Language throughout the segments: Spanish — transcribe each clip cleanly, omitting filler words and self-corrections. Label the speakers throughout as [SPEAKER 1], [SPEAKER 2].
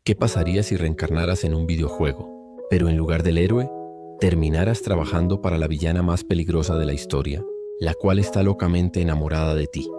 [SPEAKER 1] ¿Qué pasaría si reencarnaras en un videojuego, pero en lugar del héroe, terminaras trabajando para la villana más peligrosa de la historia, la cual está locamente enamorada de ti?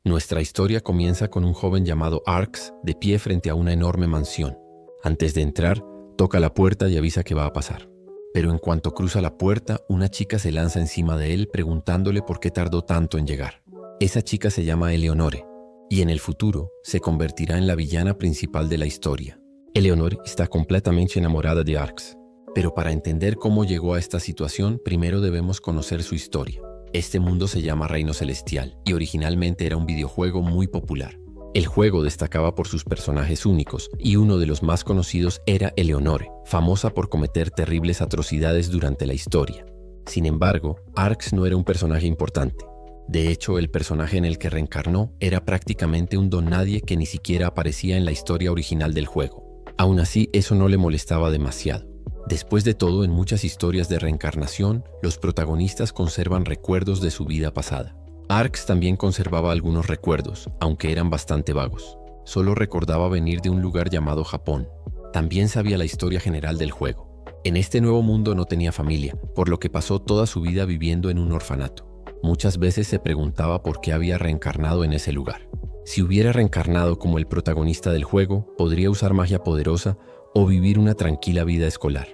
[SPEAKER 1] Nuestra historia comienza con un joven llamado Arx de pie frente a una enorme mansión. Antes de entrar, toca la puerta y avisa que va a pasar. Pero en cuanto cruza la puerta, una chica se lanza encima de él preguntándole por qué tardó tanto en llegar. Esa chica se llama Eleonore, y en el futuro se convertirá en la villana principal de la historia. Eleonore está completamente enamorada de Arx, pero para entender cómo llegó a esta situación, primero debemos conocer su historia. Este mundo se llama Reino Celestial y originalmente era un videojuego muy popular. El juego destacaba por sus personajes únicos y uno de los más conocidos era Eleonore, famosa por cometer terribles atrocidades durante la historia. Sin embargo, Arx no era un personaje importante. De hecho, el personaje en el que reencarnó era prácticamente un don nadie que ni siquiera aparecía en la historia original del juego. Aún así, eso no le molestaba demasiado. Después de todo, en muchas historias de reencarnación, los protagonistas conservan recuerdos de su vida pasada. Arx también conservaba algunos recuerdos, aunque eran bastante vagos. Solo recordaba venir de un lugar llamado Japón. También sabía la historia general del juego. En este nuevo mundo no tenía familia, por lo que pasó toda su vida viviendo en un orfanato. Muchas veces se preguntaba por qué había reencarnado en ese lugar. Si hubiera reencarnado como el protagonista del juego, podría usar magia poderosa o vivir una tranquila vida escolar.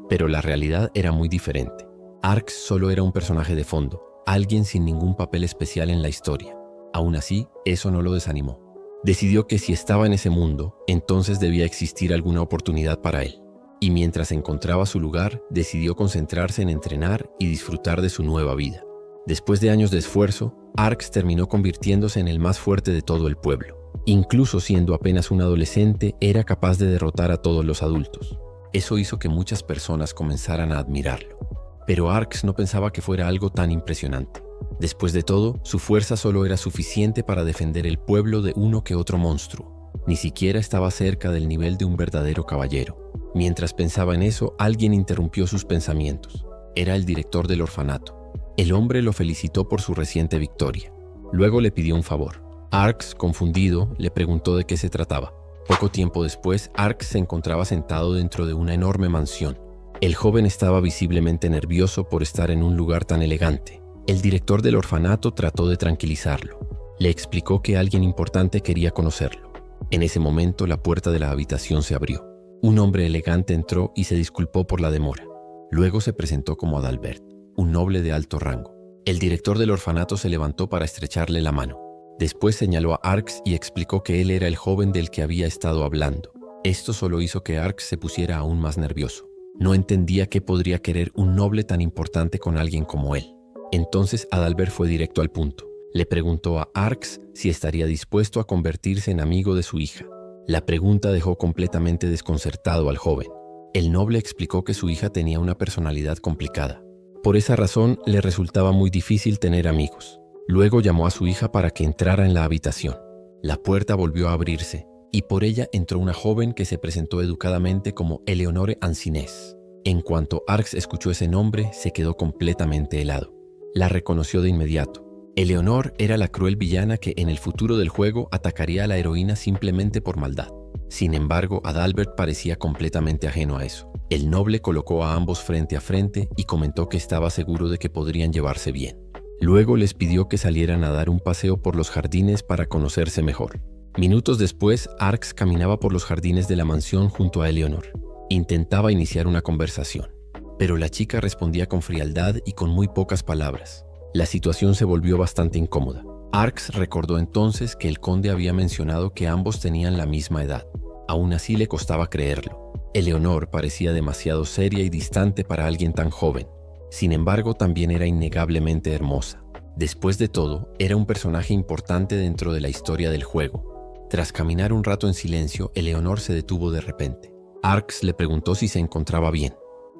[SPEAKER 1] Pero la realidad era muy diferente. Arx solo era un personaje de fondo, alguien sin ningún papel especial en la historia. Aún así, eso no lo desanimó. Decidió que si estaba en ese mundo, entonces debía existir alguna oportunidad para él. Y mientras encontraba su lugar, decidió concentrarse en entrenar y disfrutar de su nueva vida. Después de años de esfuerzo, Arx terminó convirtiéndose en el más fuerte de todo el pueblo. Incluso siendo apenas un adolescente, era capaz de derrotar a todos los adultos. Eso hizo que muchas personas comenzaran a admirarlo. Pero Arx no pensaba que fuera algo tan impresionante. Después de todo, su fuerza solo era suficiente para defender el pueblo de uno que otro monstruo. Ni siquiera estaba cerca del nivel de un verdadero caballero. Mientras pensaba en eso, alguien interrumpió sus pensamientos. Era el director del orfanato. El hombre lo felicitó por su reciente victoria. Luego le pidió un favor. Arx, confundido, le preguntó de qué se trataba. Poco tiempo después, Arx se encontraba sentado dentro de una enorme mansión. El joven estaba visiblemente nervioso por estar en un lugar tan elegante. El director del orfanato trató de tranquilizarlo. Le explicó que alguien importante quería conocerlo. En ese momento, la puerta de la habitación se abrió. Un hombre elegante entró y se disculpó por la demora. Luego se presentó como Adalbert, un noble de alto rango. El director del orfanato se levantó para estrecharle la mano. Después señaló a Arx y explicó que él era el joven del que había estado hablando. Esto solo hizo que Arx se pusiera aún más nervioso. No entendía qué podría querer un noble tan importante con alguien como él. Entonces Adalbert fue directo al punto. Le preguntó a Arx si estaría dispuesto a convertirse en amigo de su hija. La pregunta dejó completamente desconcertado al joven. El noble explicó que su hija tenía una personalidad complicada. Por esa razón, le resultaba muy difícil tener amigos. Luego llamó a su hija para que entrara en la habitación. La puerta volvió a abrirse, y por ella entró una joven que se presentó educadamente como Eleonore Ancinés. En cuanto Arx escuchó ese nombre, se quedó completamente helado. La reconoció de inmediato. Eleonore era la cruel villana que en el futuro del juego atacaría a la heroína simplemente por maldad. Sin embargo, Adalbert parecía completamente ajeno a eso. El noble colocó a ambos frente a frente y comentó que estaba seguro de que podrían llevarse bien. Luego les pidió que salieran a dar un paseo por los jardines para conocerse mejor. Minutos después, Arx caminaba por los jardines de la mansión junto a Eleonore. Intentaba iniciar una conversación, pero la chica respondía con frialdad y con muy pocas palabras. La situación se volvió bastante incómoda. Arx recordó entonces que el conde había mencionado que ambos tenían la misma edad. Aún así le costaba creerlo. Eleonore parecía demasiado seria y distante para alguien tan joven. Sin embargo, también era innegablemente hermosa. Después de todo, era un personaje importante dentro de la historia del juego. Tras caminar un rato en silencio, Eleonore se detuvo de repente. Arx le preguntó si se encontraba bien,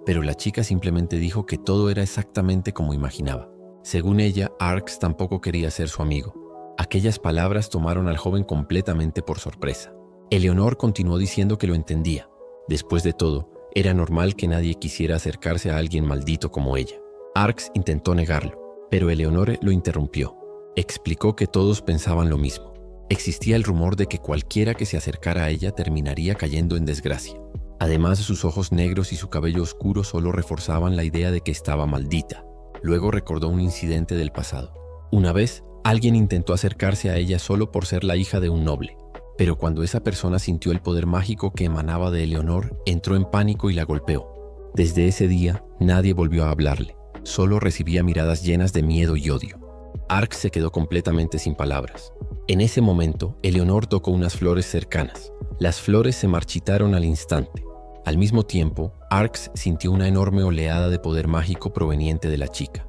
[SPEAKER 1] pero la chica simplemente dijo que todo era exactamente como imaginaba. Según ella, Arx tampoco quería ser su amigo. Aquellas palabras tomaron al joven completamente por sorpresa. Eleonore continuó diciendo que lo entendía. Después de todo, era normal que nadie quisiera acercarse a alguien maldito como ella. Arx intentó negarlo, pero Eleonore lo interrumpió. Explicó que todos pensaban lo mismo. Existía el rumor de que cualquiera que se acercara a ella terminaría cayendo en desgracia. Además, sus ojos negros y su cabello oscuro solo reforzaban la idea de que estaba maldita. Luego recordó un incidente del pasado. Una vez, alguien intentó acercarse a ella solo por ser la hija de un noble. Pero cuando esa persona sintió el poder mágico que emanaba de Eleonor, entró en pánico y la golpeó. Desde ese día, nadie volvió a hablarle. Solo recibía miradas llenas de miedo y odio. Arx se quedó completamente sin palabras. En ese momento, Eleonor tocó unas flores cercanas. Las flores se marchitaron al instante. Al mismo tiempo, Arx sintió una enorme oleada de poder mágico proveniente de la chica.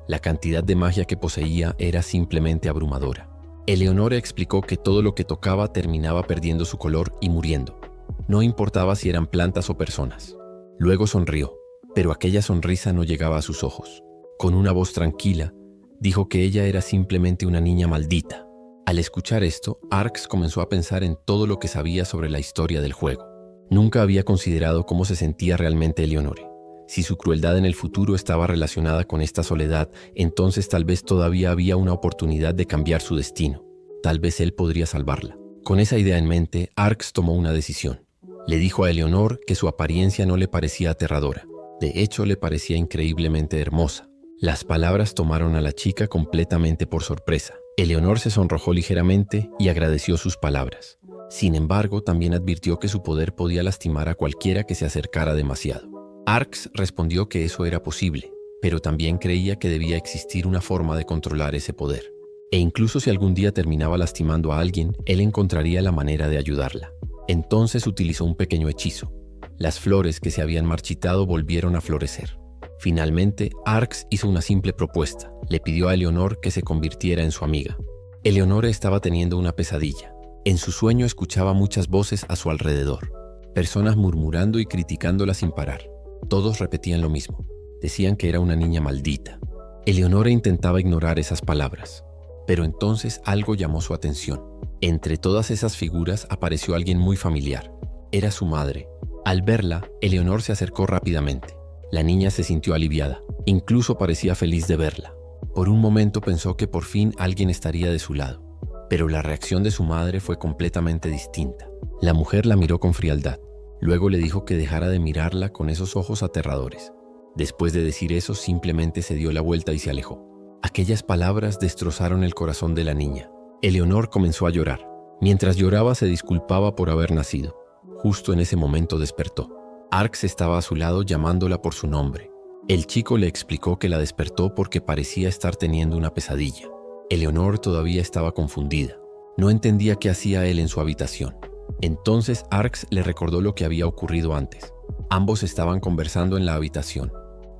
[SPEAKER 1] La cantidad de magia que poseía era simplemente abrumadora. Eleonor explicó que todo lo que tocaba terminaba perdiendo su color y muriendo. No importaba si eran plantas o personas. Luego sonrió, pero aquella sonrisa no llegaba a sus ojos. Con una voz tranquila, dijo que ella era simplemente una niña maldita. Al escuchar esto, Arx comenzó a pensar en todo lo que sabía sobre la historia del juego. Nunca había considerado cómo se sentía realmente Eleonore. Si su crueldad en el futuro estaba relacionada con esta soledad, entonces tal vez todavía había una oportunidad de cambiar su destino. Tal vez él podría salvarla. Con esa idea en mente, Arx tomó una decisión. Le dijo a Eleonor que su apariencia no le parecía aterradora. De hecho, le parecía increíblemente hermosa. Las palabras tomaron a la chica completamente por sorpresa. Eleonor se sonrojó ligeramente y agradeció sus palabras. Sin embargo, también advirtió que su poder podía lastimar a cualquiera que se acercara demasiado. Arx respondió que eso era posible, pero también creía que debía existir una forma de controlar ese poder. E incluso si algún día terminaba lastimando a alguien, él encontraría la manera de ayudarla. Entonces utilizó un pequeño hechizo. Las flores que se habían marchitado volvieron a florecer. Finalmente, Arx hizo una simple propuesta. Le pidió a Eleonor que se convirtiera en su amiga. Eleonor estaba teniendo una pesadilla. En su sueño escuchaba muchas voces a su alrededor. Personas murmurando y criticándola sin parar. Todos repetían lo mismo. Decían que era una niña maldita. Eleonora intentaba ignorar esas palabras. Pero entonces algo llamó su atención. Entre todas esas figuras apareció alguien muy familiar. Era su madre. Al verla, Eleonor se acercó rápidamente. La niña se sintió aliviada. Incluso parecía feliz de verla. Por un momento pensó que por fin alguien estaría de su lado. Pero la reacción de su madre fue completamente distinta. La mujer la miró con frialdad. Luego le dijo que dejara de mirarla con esos ojos aterradores. Después de decir eso, simplemente se dio la vuelta y se alejó. Aquellas palabras destrozaron el corazón de la niña. Eleonor comenzó a llorar. Mientras lloraba, se disculpaba por haber nacido. Justo en ese momento despertó. Arx estaba a su lado llamándola por su nombre. El chico le explicó que la despertó porque parecía estar teniendo una pesadilla. Eleonor todavía estaba confundida. No entendía qué hacía él en su habitación. Entonces Arx le recordó lo que había ocurrido antes. Ambos estaban conversando en la habitación,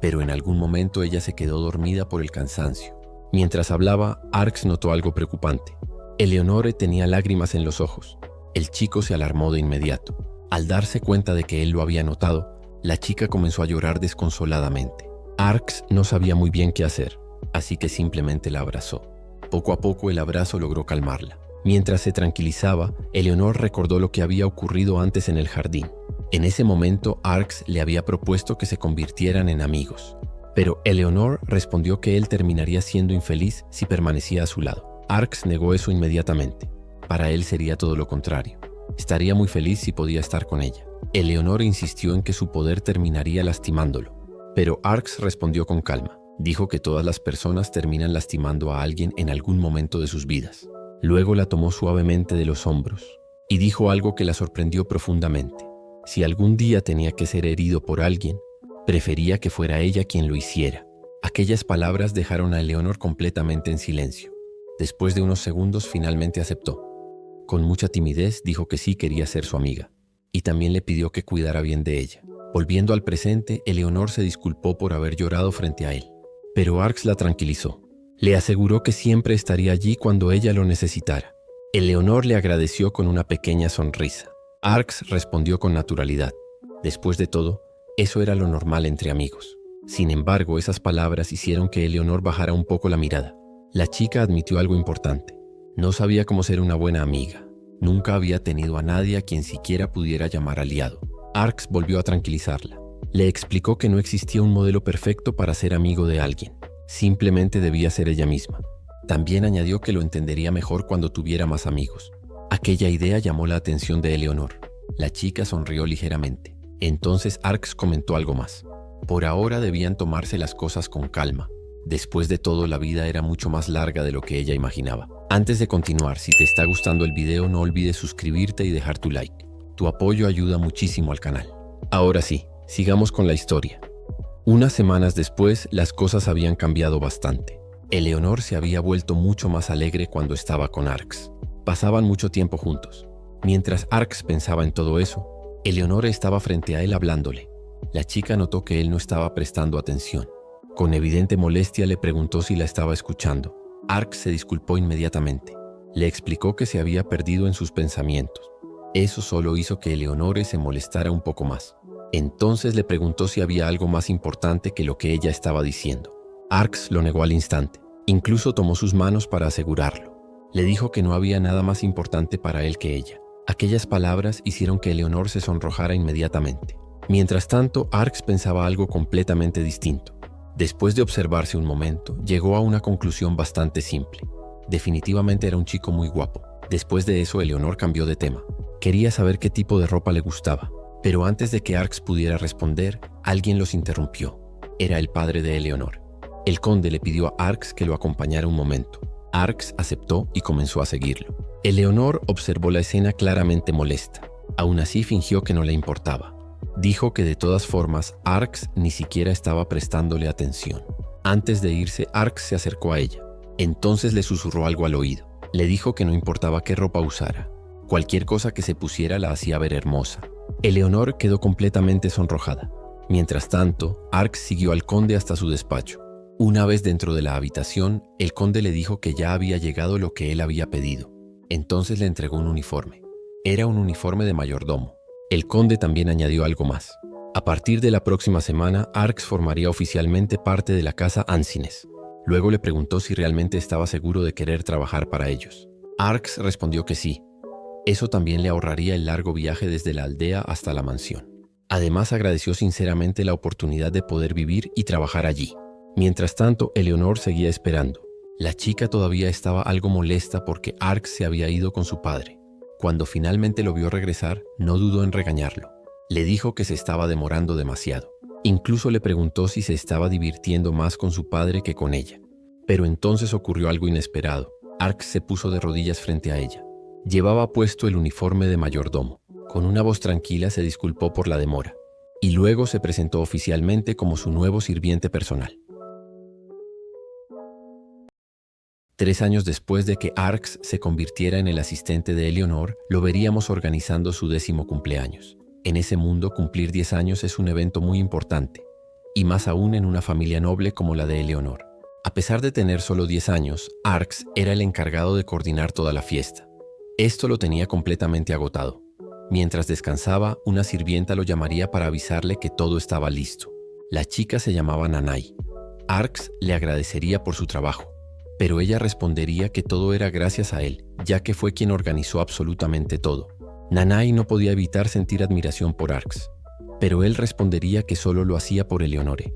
[SPEAKER 1] pero en algún momento ella se quedó dormida por el cansancio. Mientras hablaba, Arx notó algo preocupante. Eleonore tenía lágrimas en los ojos. El chico se alarmó de inmediato. Al darse cuenta de que él lo había notado, la chica comenzó a llorar desconsoladamente. Arx no sabía muy bien qué hacer, así que simplemente la abrazó. Poco a poco el abrazo logró calmarla. Mientras se tranquilizaba, Eleonor recordó lo que había ocurrido antes en el jardín. En ese momento, Arx le había propuesto que se convirtieran en amigos. Pero Eleonor respondió que él terminaría siendo infeliz si permanecía a su lado. Arx negó eso inmediatamente. Para él sería todo lo contrario. Estaría muy feliz si podía estar con ella. Eleonor insistió en que su poder terminaría lastimándolo. Pero Arx respondió con calma. Dijo que todas las personas terminan lastimando a alguien en algún momento de sus vidas. Luego la tomó suavemente de los hombros y dijo algo que la sorprendió profundamente. Si algún día tenía que ser herido por alguien, prefería que fuera ella quien lo hiciera. Aquellas palabras dejaron a Eleonor completamente en silencio. Después de unos segundos, finalmente aceptó. Con mucha timidez dijo que sí quería ser su amiga y también le pidió que cuidara bien de ella. Volviendo al presente, Eleonor se disculpó por haber llorado frente a él, pero Arx la tranquilizó. Le aseguró que siempre estaría allí cuando ella lo necesitara. Eleonor le agradeció con una pequeña sonrisa. Arx respondió con naturalidad. Después de todo, eso era lo normal entre amigos. Sin embargo, esas palabras hicieron que Eleonor bajara un poco la mirada. La chica admitió algo importante. No sabía cómo ser una buena amiga. Nunca había tenido a nadie a quien siquiera pudiera llamar aliado. Arx volvió a tranquilizarla. Le explicó que no existía un modelo perfecto para ser amigo de alguien. Simplemente debía ser ella misma. También añadió que lo entendería mejor cuando tuviera más amigos. Aquella idea llamó la atención de Eleonor. La chica sonrió ligeramente. Entonces Arx comentó algo más. Por ahora debían tomarse las cosas con calma. Después de todo, la vida era mucho más larga de lo que ella imaginaba. Antes de continuar, si te está gustando el video, no olvides suscribirte y dejar tu like. Tu apoyo ayuda muchísimo al canal. Ahora sí, sigamos con la historia. Unas semanas después, las cosas habían cambiado bastante. Eleonor se había vuelto mucho más alegre cuando estaba con Arx. Pasaban mucho tiempo juntos. Mientras Arx pensaba en todo eso, Eleonor estaba frente a él hablándole. La chica notó que él no estaba prestando atención. Con evidente molestia le preguntó si la estaba escuchando. Arx se disculpó inmediatamente. Le explicó que se había perdido en sus pensamientos. Eso solo hizo que Eleonor se molestara un poco más. Entonces le preguntó si había algo más importante que lo que ella estaba diciendo. Arx lo negó al instante. Incluso tomó sus manos para asegurarlo. Le dijo que no había nada más importante para él que ella. Aquellas palabras hicieron que Eleonor se sonrojara inmediatamente. Mientras tanto, Arx pensaba algo completamente distinto. Después de observarse un momento, llegó a una conclusión bastante simple. Definitivamente era un chico muy guapo. Después de eso, Eleonor cambió de tema. Quería saber qué tipo de ropa le gustaba. Pero antes de que Arx pudiera responder, alguien los interrumpió. Era el padre de Eleonor. El conde le pidió a Arx que lo acompañara un momento. Arx aceptó y comenzó a seguirlo. Eleonor observó la escena claramente molesta. Aún así fingió que no le importaba. Dijo que de todas formas Arx ni siquiera estaba prestándole atención. Antes de irse, Arx se acercó a ella. Entonces le susurró algo al oído. Le dijo que no importaba qué ropa usara. Cualquier cosa que se pusiera la hacía ver hermosa. Eleonor quedó completamente sonrojada. Mientras tanto, Arx siguió al conde hasta su despacho. Una vez dentro de la habitación, el conde le dijo que ya había llegado lo que él había pedido. Entonces le entregó un uniforme. Era un uniforme de mayordomo. El conde también añadió algo más. A partir de la próxima semana, Arx formaría oficialmente parte de la casa Ansines. Luego le preguntó si realmente estaba seguro de querer trabajar para ellos. Arx respondió que sí. Eso también le ahorraría el largo viaje desde la aldea hasta la mansión. Además, agradeció sinceramente la oportunidad de poder vivir y trabajar allí. Mientras tanto, Eleonor seguía esperando. La chica todavía estaba algo molesta porque Arx se había ido con su padre. Cuando finalmente lo vio regresar, no dudó en regañarlo. Le dijo que se estaba demorando demasiado. Incluso le preguntó si se estaba divirtiendo más con su padre que con ella. Pero entonces ocurrió algo inesperado. Arx se puso de rodillas frente a ella. Llevaba puesto el uniforme de mayordomo. Con una voz tranquila se disculpó por la demora. Y luego se presentó oficialmente como su nuevo sirviente personal. 3 años después de que Arx se convirtiera en el asistente de Eleonor, lo veríamos organizando su 10º cumpleaños. En ese mundo, cumplir 10 años es un evento muy importante, y más aún en una familia noble como la de Eleonor. A pesar de tener solo 10 años, Arx era el encargado de coordinar toda la fiesta. Esto lo tenía completamente agotado. Mientras descansaba, una sirvienta lo llamaría para avisarle que todo estaba listo. La chica se llamaba Nanay. Arx le agradecería por su trabajo, pero ella respondería que todo era gracias a él, ya que fue quien organizó absolutamente todo. Nanay no podía evitar sentir admiración por Arx, pero él respondería que solo lo hacía por Eleonore.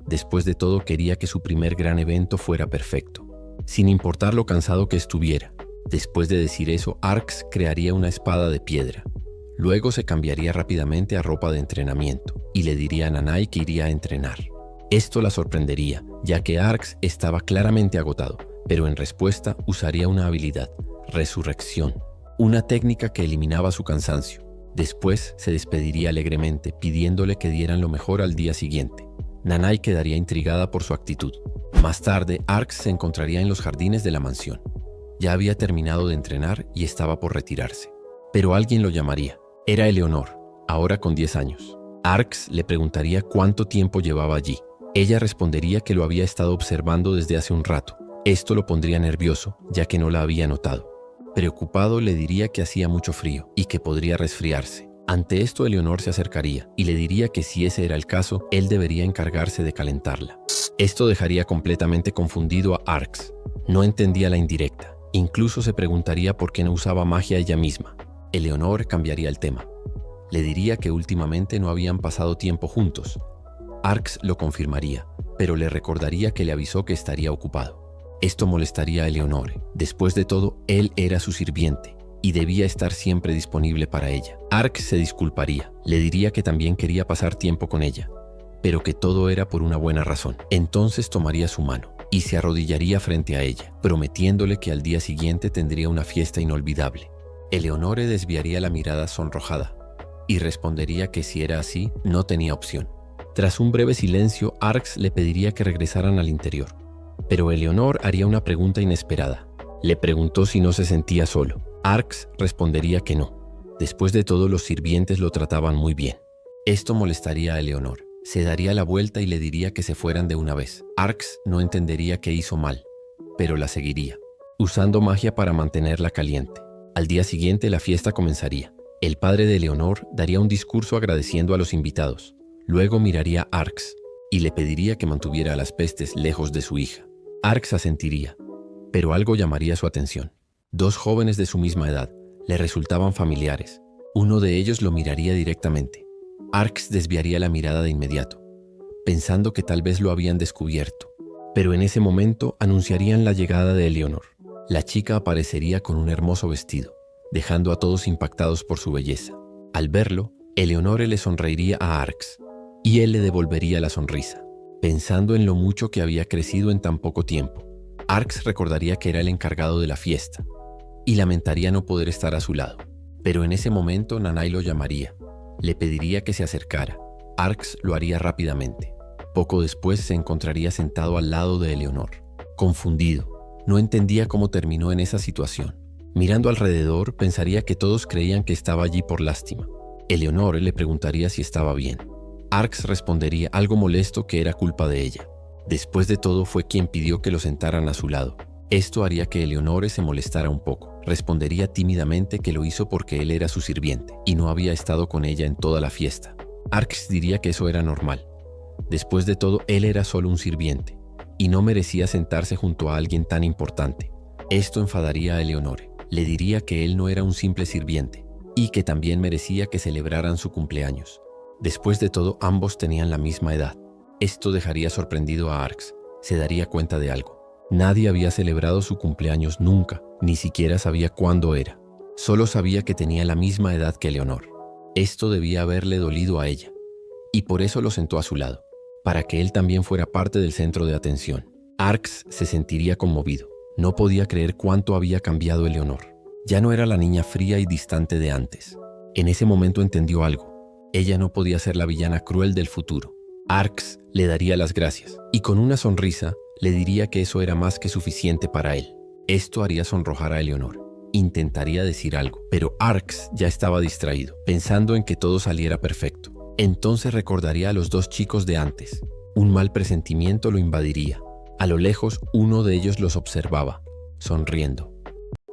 [SPEAKER 1] Después de todo, quería que su primer gran evento fuera perfecto, sin importar lo cansado que estuviera. Después de decir eso, Arx crearía una espada de piedra. Luego se cambiaría rápidamente a ropa de entrenamiento y le diría a Nanay que iría a entrenar. Esto la sorprendería, ya que Arx estaba claramente agotado, pero en respuesta usaría una habilidad, resurrección, una técnica que eliminaba su cansancio. Después se despediría alegremente, pidiéndole que dieran lo mejor al día siguiente. Nanay quedaría intrigada por su actitud. Más tarde, Arx se encontraría en los jardines de la mansión. Ya había terminado de entrenar y estaba por retirarse. Pero alguien lo llamaría. Era Eleonor, ahora con 10 años. Arx le preguntaría cuánto tiempo llevaba allí. Ella respondería que lo había estado observando desde hace un rato. Esto lo pondría nervioso, ya que no la había notado. Preocupado, le diría que hacía mucho frío y que podría resfriarse. Ante esto, Eleonor se acercaría y le diría que si ese era el caso, él debería encargarse de calentarla. Esto dejaría completamente confundido a Arx. No entendía la indirecta. Incluso se preguntaría por qué no usaba magia ella misma. Eleonor cambiaría el tema. Le diría que últimamente no habían pasado tiempo juntos. Arx lo confirmaría, pero le recordaría que le avisó que estaría ocupado. Esto molestaría a Eleonore. Después de todo, él era su sirviente y debía estar siempre disponible para ella. Arx se disculparía, le diría que también quería pasar tiempo con ella, pero que todo era por una buena razón. Entonces tomaría su mano y se arrodillaría frente a ella, prometiéndole que al día siguiente tendría una fiesta inolvidable. Eleonore desviaría la mirada sonrojada y respondería que si era así, no tenía opción. Tras un breve silencio, Arx le pediría que regresaran al interior, pero Eleonore haría una pregunta inesperada. Le preguntó si no se sentía solo. Arx respondería que no. Después de todo, los sirvientes lo trataban muy bien. Esto molestaría a Eleonore. Se daría la vuelta y le diría que se fueran de una vez. Arx no entendería qué hizo mal, pero la seguiría, usando magia para mantenerla caliente. Al día siguiente la fiesta comenzaría. El padre de Eleonore daría un discurso agradeciendo a los invitados. Luego miraría a Arx y le pediría que mantuviera a las pestes lejos de su hija. Arx asentiría, pero algo llamaría su atención. Dos jóvenes de su misma edad le resultaban familiares. Uno de ellos lo miraría directamente. Arx desviaría la mirada de inmediato, pensando que tal vez lo habían descubierto. Pero en ese momento anunciarían la llegada de Eleonore. La chica aparecería con un hermoso vestido, dejando a todos impactados por su belleza. Al verlo, Eleonore le sonreiría a Arx, y él le devolvería la sonrisa, pensando en lo mucho que había crecido en tan poco tiempo. Arx recordaría que era el encargado de la fiesta, y lamentaría no poder estar a su lado. Pero en ese momento Nanai lo llamaría. Le pediría que se acercara. Arx lo haría rápidamente. Poco después se encontraría sentado al lado de Eleonore. Confundido, no entendía cómo terminó en esa situación. Mirando alrededor, pensaría que todos creían que estaba allí por lástima. Eleonore le preguntaría si estaba bien. Arx respondería algo molesto que era culpa de ella. Después de todo, fue quien pidió que lo sentaran a su lado. Esto haría que Eleonore se molestara un poco. Respondería tímidamente que lo hizo porque él era su sirviente y no había estado con ella en toda la fiesta. Arx diría que eso era normal. Después de todo, él era solo un sirviente y no merecía sentarse junto a alguien tan importante. Esto enfadaría a Eleonore. Le diría que él no era un simple sirviente y que también merecía que celebraran su cumpleaños. Después de todo, ambos tenían la misma edad. Esto dejaría sorprendido a Arx. Se daría cuenta de algo. Nadie había celebrado su cumpleaños nunca, ni siquiera sabía cuándo era. Solo sabía que tenía la misma edad que Eleonore. Esto debía haberle dolido a ella, y por eso lo sentó a su lado, para que él también fuera parte del centro de atención. Arx se sentiría conmovido. No podía creer cuánto había cambiado Eleonore. Ya no era la niña fría y distante de antes. En ese momento entendió algo. Ella no podía ser la villana cruel del futuro. Arx le daría las gracias, y con una sonrisa le diría que eso era más que suficiente para él. Esto haría sonrojar a Eleonore. Intentaría decir algo, pero Arx ya estaba distraído, pensando en que todo saliera perfecto. Entonces recordaría a los dos chicos de antes. Un mal presentimiento lo invadiría. A lo lejos, uno de ellos los observaba, sonriendo.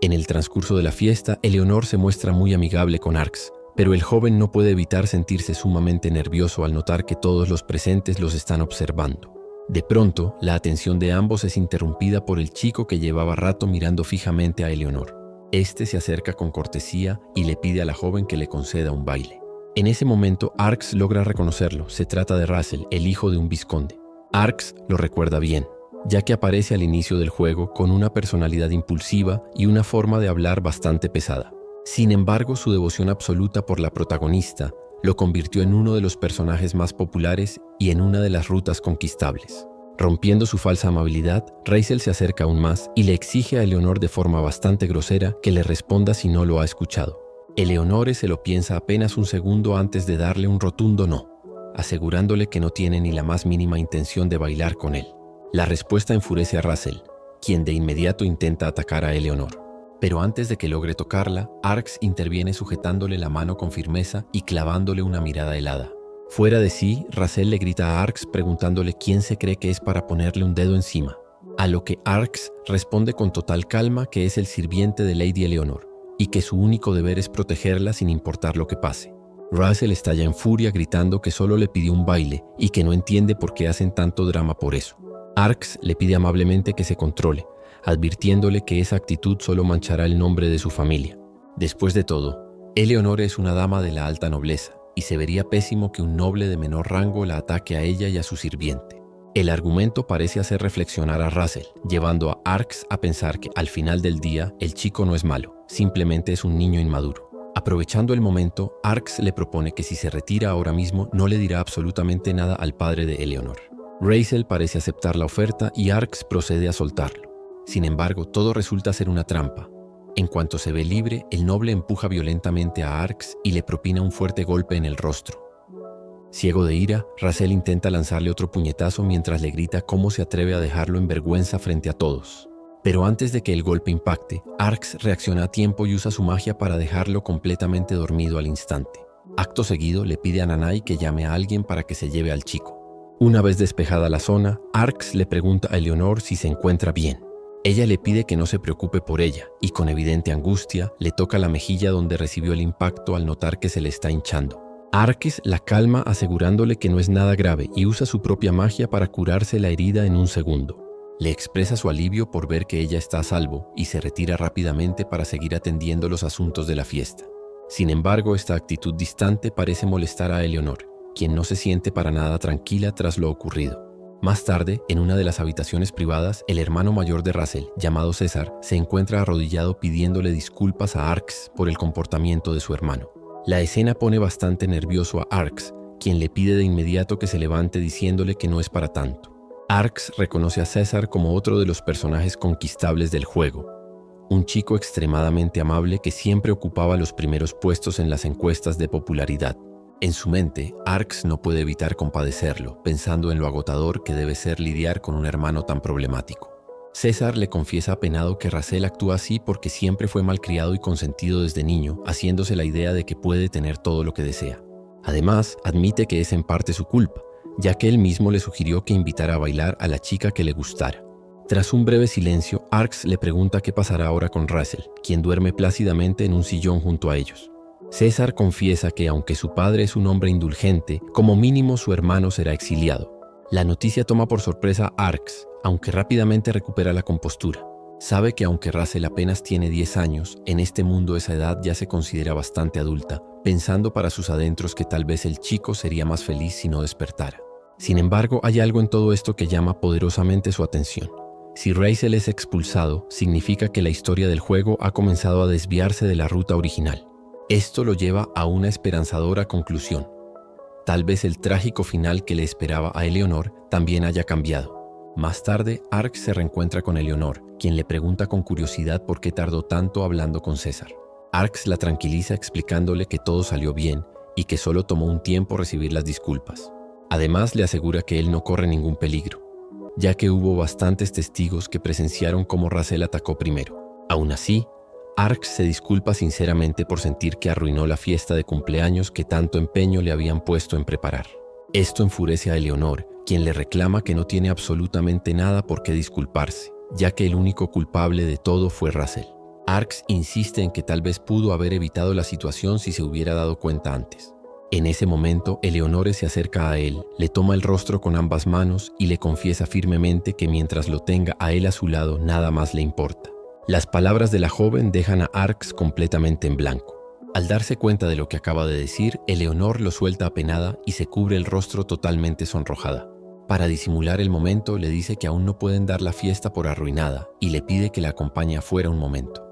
[SPEAKER 1] En el transcurso de la fiesta, Eleonore se muestra muy amigable con Arx, pero el joven no puede evitar sentirse sumamente nervioso al notar que todos los presentes los están observando. De pronto, la atención de ambos es interrumpida por el chico que llevaba rato mirando fijamente a Eleonore. Este se acerca con cortesía y le pide a la joven que le conceda un baile. En ese momento, Arx logra reconocerlo. Se trata de Russell, el hijo de un vizconde. Arx lo recuerda bien, ya que aparece al inicio del juego con una personalidad impulsiva y una forma de hablar bastante pesada. Sin embargo, su devoción absoluta por la protagonista lo convirtió en uno de los personajes más populares y en una de las rutas conquistables. Rompiendo su falsa amabilidad, Russell se acerca aún más y le exige a Eleonore de forma bastante grosera que le responda si no lo ha escuchado. Eleonore se lo piensa apenas un segundo antes de darle un rotundo no, asegurándole que no tiene ni la más mínima intención de bailar con él. La respuesta enfurece a Russell, quien de inmediato intenta atacar a Eleonore. Pero antes de que logre tocarla, Arx interviene sujetándole la mano con firmeza y clavándole una mirada helada. Fuera de sí, Russell le grita a Arx preguntándole quién se cree que es para ponerle un dedo encima, a lo que Arx responde con total calma que es el sirviente de Lady Eleonore y que su único deber es protegerla sin importar lo que pase. Russell estalla en furia gritando que solo le pidió un baile y que no entiende por qué hacen tanto drama por eso. Arx le pide amablemente que se controle, advirtiéndole que esa actitud solo manchará el nombre de su familia. Después de todo, Eleonore es una dama de la alta nobleza y se vería pésimo que un noble de menor rango la ataque a ella y a su sirviente. El argumento parece hacer reflexionar a Russell, llevando a Arx a pensar que al final del día el chico no es malo, simplemente es un niño inmaduro. Aprovechando el momento, Arx le propone que si se retira ahora mismo no le dirá absolutamente nada al padre de Eleanor. Russell parece aceptar la oferta y Arx procede a soltarlo. Sin embargo, todo resulta ser una trampa. En cuanto se ve libre, el noble empuja violentamente a Arx y le propina un fuerte golpe en el rostro. Ciego de ira, Russell intenta lanzarle otro puñetazo mientras le grita cómo se atreve a dejarlo en vergüenza frente a todos. Pero antes de que el golpe impacte, Arx reacciona a tiempo y usa su magia para dejarlo completamente dormido al instante. Acto seguido, le pide a Nanai que llame a alguien para que se lleve al chico. Una vez despejada la zona, Arx le pregunta a Eleanor si se encuentra bien. Ella le pide que no se preocupe por ella y con evidente angustia le toca la mejilla donde recibió el impacto al notar que se le está hinchando. Arx la calma asegurándole que no es nada grave y usa su propia magia para curarse la herida en un segundo. Le expresa su alivio por ver que ella está a salvo y se retira rápidamente para seguir atendiendo los asuntos de la fiesta. Sin embargo, esta actitud distante parece molestar a Eleanor, quien no se siente para nada tranquila tras lo ocurrido. Más tarde, en una de las habitaciones privadas, el hermano mayor de Russell, llamado César, se encuentra arrodillado pidiéndole disculpas a Arx por el comportamiento de su hermano. La escena pone bastante nervioso a Arx, quien le pide de inmediato que se levante diciéndole que no es para tanto. Arx reconoce a César como otro de los personajes conquistables del juego, un chico extremadamente amable que siempre ocupaba los primeros puestos en las encuestas de popularidad. En su mente, Arx no puede evitar compadecerlo, pensando en lo agotador que debe ser lidiar con un hermano tan problemático. César le confiesa apenado que Russell actúa así porque siempre fue malcriado y consentido desde niño, haciéndose la idea de que puede tener todo lo que desea. Además, admite que es en parte su culpa, ya que él mismo le sugirió que invitara a bailar a la chica que le gustara. Tras un breve silencio, Arx le pregunta qué pasará ahora con Russell, quien duerme plácidamente en un sillón junto a ellos. César confiesa que aunque su padre es un hombre indulgente, como mínimo su hermano será exiliado. La noticia toma por sorpresa a Arx, aunque rápidamente recupera la compostura. Sabe que aunque Russell apenas tiene 10 años, en este mundo esa edad ya se considera bastante adulta, pensando para sus adentros que tal vez el chico sería más feliz si no despertara. Sin embargo, hay algo en todo esto que llama poderosamente su atención. Si Russell es expulsado, significa que la historia del juego ha comenzado a desviarse de la ruta original. Esto lo lleva a una esperanzadora conclusión. Tal vez el trágico final que le esperaba a Eleanor también haya cambiado. Más tarde, Arx se reencuentra con Eleanor, quien le pregunta con curiosidad por qué tardó tanto hablando con César. Arx la tranquiliza explicándole que todo salió bien y que solo tomó un tiempo recibir las disculpas. Además, le asegura que él no corre ningún peligro, ya que hubo bastantes testigos que presenciaron cómo Russell atacó primero. Aún así, Arx se disculpa sinceramente por sentir que arruinó la fiesta de cumpleaños que tanto empeño le habían puesto en preparar. Esto enfurece a Eleanor, quien le reclama que no tiene absolutamente nada por qué disculparse, ya que el único culpable de todo fue Russell. Arx insiste en que tal vez pudo haber evitado la situación si se hubiera dado cuenta antes. En ese momento, Eleonore se acerca a él, le toma el rostro con ambas manos y le confiesa firmemente que mientras lo tenga a él a su lado, nada más le importa. Las palabras de la joven dejan a Arx completamente en blanco. Al darse cuenta de lo que acaba de decir, Eleanor lo suelta apenada y se cubre el rostro totalmente sonrojada. Para disimular el momento, le dice que aún no pueden dar la fiesta por arruinada y le pide que la acompañe afuera un momento.